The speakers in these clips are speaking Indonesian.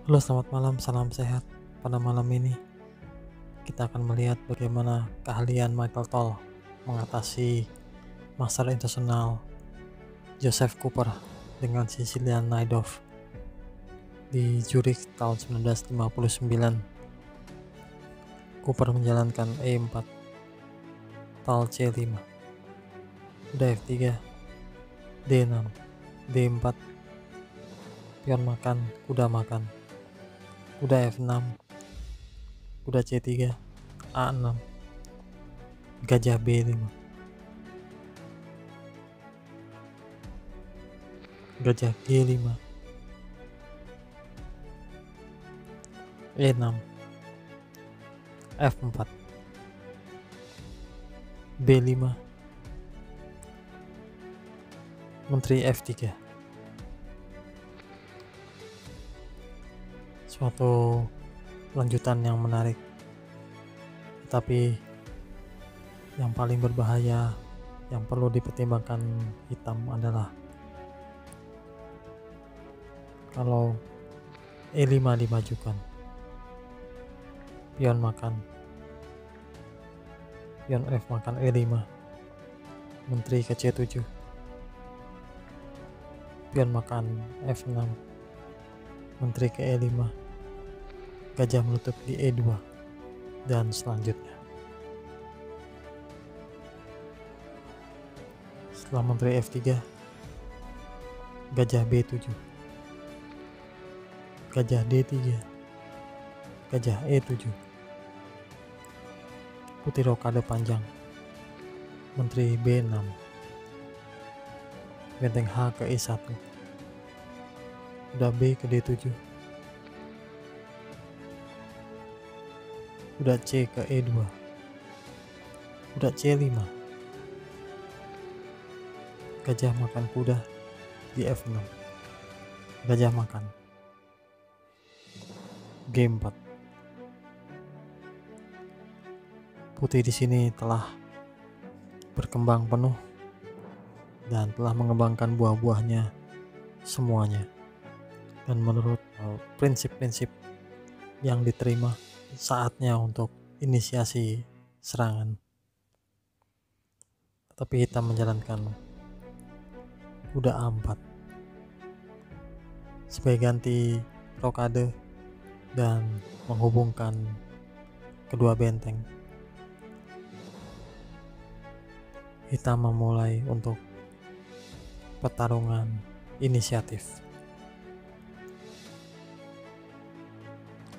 Halo, selamat malam, salam sehat. Pada malam ini kita akan melihat bagaimana keahlian Michael Toll mengatasi masalah internasional Joseph Cooper dengan Sicilian Najdorf di Zurich tahun 1959. Cooper menjalankan E4, Toll C5, kuda F3, D6, D4, pion makan, kuda F6, kuda C3, A6, gajah B5, gajah G5, E6, F4, B5, Menteri F3. Suatu lanjutan yang menarik, tetapi yang paling berbahaya yang perlu dipertimbangkan hitam adalah kalau E5 dimajukan, pion F makan E5, menteri ke C7, pion makan F6, menteri ke E5, gajah menutup di E2, dan selanjutnya. Setelah menteri F3, gajah B7, gajah D3, gajah E7, putih rokade panjang, menteri B6, benteng H ke E1, kuda B ke D7, kuda C ke E2, kuda C5, gajah makan kuda di F6, gajah makan, G4. Putih di sini telah berkembang penuh dan telah mengembangkan buah-buahnya semuanya. Dan menurut prinsip-prinsip yang diterima, saatnya untuk inisiasi serangan. Tetapi hitam menjalankan kuda A4 sebagai ganti rokade dan menghubungkan kedua benteng. Hitam memulai untuk pertarungan inisiatif.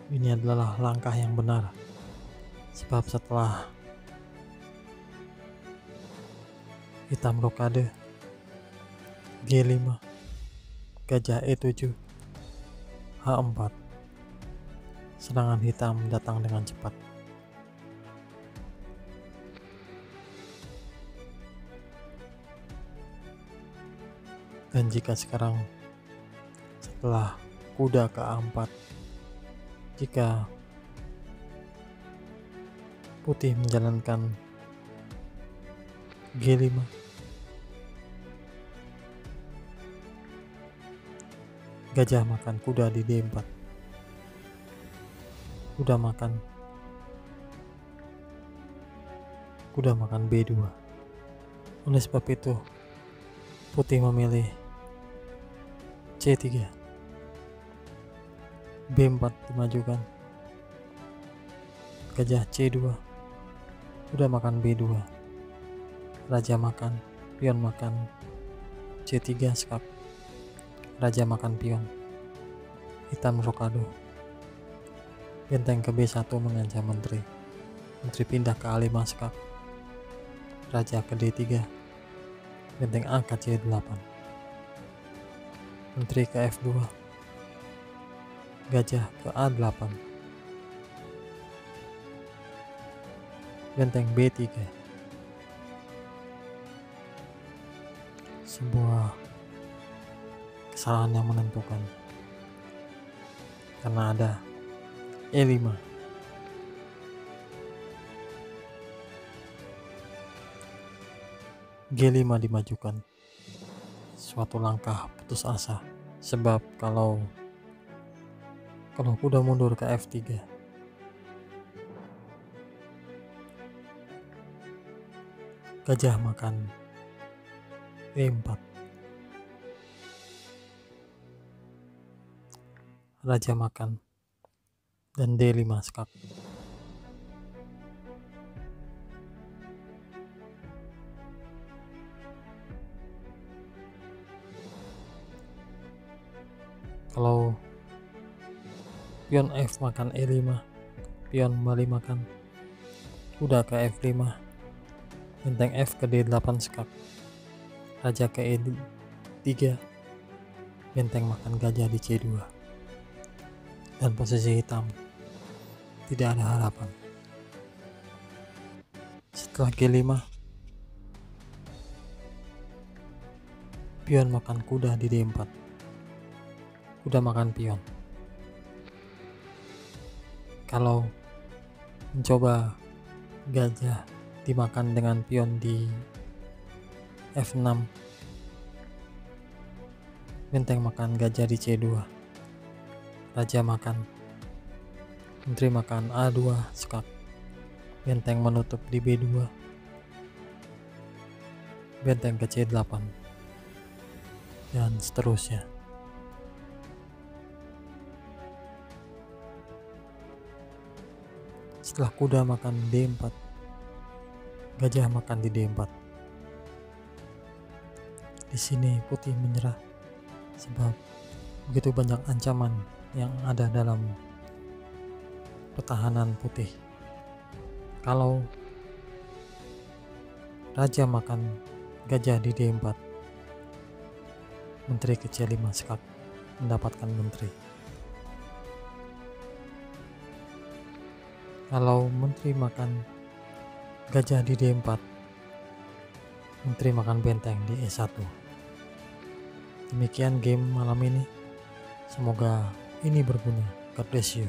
Ini adalah langkah yang benar, sebab setelah hitam rokade, G5, gajah E7, H4, serangan hitam datang dengan cepat. Dan jika sekarang setelah kuda ke A4, jika putih menjalankan G5, gajah makan kuda di D4, kuda makan B2. Oleh sebab itu putih memilih C3, B4 dimajukan, gajah C2, kuda makan B2, raja makan, pion makan C3 skak, raja makan pion, hitam rokado, benteng ke B1 mengancam menteri pindah ke A5 skak, raja ke D3, benteng A ke C8, menteri ke F2, gajah ke A8, benteng B3. Sebuah kesalahan yang menentukan karena ada E5. G5 dimajukan, suatu langkah putus asa, sebab kalau Kalau kuda mundur ke F3, gajah makan E4, raja makan, dan D5 skak. Kalau pion F makan E5, pion kembali makan, kuda ke F5, benteng F ke D8 skak, raja ke E3, benteng makan gajah di C2, dan posisi hitam tidak ada harapan. Setelah G5, pion makan kuda di D4, kuda makan pion. Kalau mencoba gajah dimakan dengan pion di F6, benteng makan gajah di C2, raja makan, menteri makan A2 skak, benteng menutup di B2, benteng ke C8, dan seterusnya. Setelah kuda makan D4, gajah makan di D4. Di sini putih menyerah sebab begitu banyak ancaman yang ada dalam pertahanan putih. Kalau raja makan gajah di D4, menteri ke C5 skak mendapatkan menteri. Kalau menteri makan gajah di D4, menteri makan benteng di E1. Demikian game malam ini. Semoga ini berguna. God bless you.